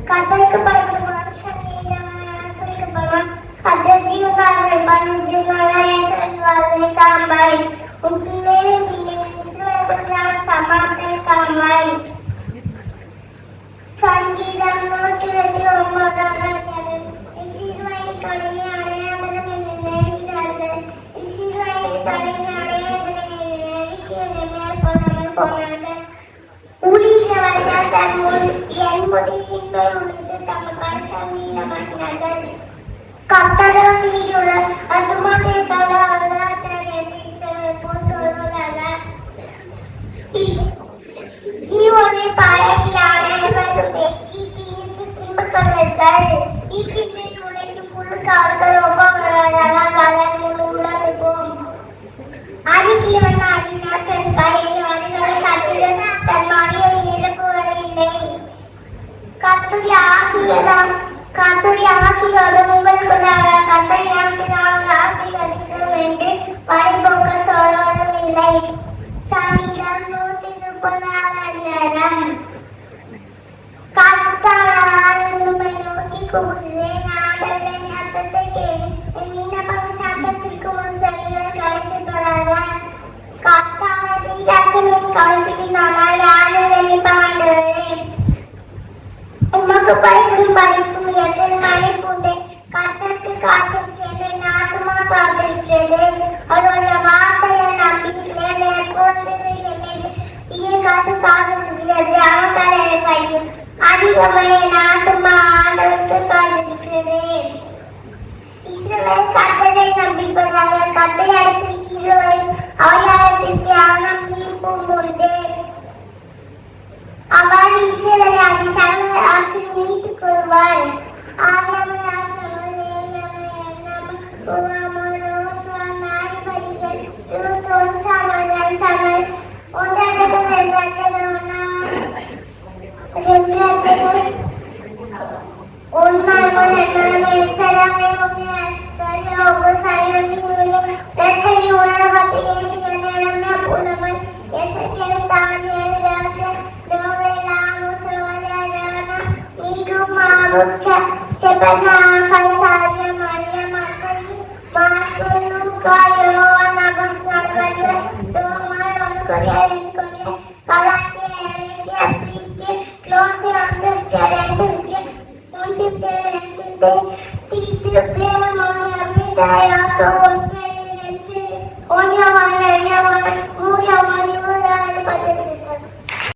கத்தருக்கு பயப்படுவான் சொல்லிக்கப்படுவான். கத்தர் ஜீவகாரரை பணிஜீவனாய் செல்வாரை காண்பாய். உன் பிள்ளையின் இஸ்ரவேல் சமாளத்தை காண்பாய். சங்கீதம் 129 இஸ்ரவேலை தொடங்கி அடையாளம் என்னை நேரிட்டார்கள். இஸ்ரவேலை தொடங்கி அடையாளம் என்னை நெருக்கி மேற்கொள்ளாமல் போனார்கள். ஊழியர்கள் தன் என் முடியின் மேல் உழுது தங்கள் மனுஷன் நீளமாக்கினார்கள். கர்த்தரும் நீதியுள்ள அதுமாதிரிக்காக அவர்களால் என்று இஸ்ரவேல் போல் சொல்வதாக. ஜீவனை பாயத்திலான வெற்றி பிரிந்து திரும்புகிறார்கள். ஈட்டின் உழைக்கும் புழுக்கு அவர்கள் ஒப்பாகிறார்கள். உள்ளதுக்கும் அடித்தீவன் அடினார் தன் கையை அடிகளை கட்டிட தன் மடியை நிரப்புவதில்லை. கர்த்தருடைய ஆசீர்வாதம் உங்களுக்குள்ளாக. கர்த்தரை நாங்கள் ஆசீர்வதிக்கிறோம் என்று வழிபோக்க சொல்வதும் இல்லை. சங்கீதம் 130 கர்த்தரால் உம்மை நோக்கி கூறுகிறேன். ஆண்டவரின் சத்தத்தை கேளு. என் விண்ணப்பம் சத்தத்திற்கு உன் செவிகளை கடித்துப்படாத. கர்த்தாவை கவனித்துக்கிட்டால் ஆண்டவரை பாண்டவரே உமக்கு பயப்படும் படிப்பும் எத்தனை மழை பூண்டே. கர்த்தருக்கு காத்திருக்கிறேன். என் ஆத்துமா காத்திருக்கிறது. அவருடைய வார்த்தையை நம்பிக்கிறேன். எப்பொழுது என்னை காத்து காத்திருக்கிறது. அவர்கள் என்னை படிக்கும் அதிகமாக என் ஆத்துமா ஆண்டவருக்கு காத்திருக்கிறது. இஸ்ரவேல் கர்த்தரை நம்பிப்பதாக. கர்த்தரை அடுத்திருக்கிறவரை அவர்களுக்கு தியானம் நீர்ப்பும் உண்டு. அவர் இஸ்ரவேலை அதன் சகல ஆட்சி மீட்டுக் கொள்வார். Tidak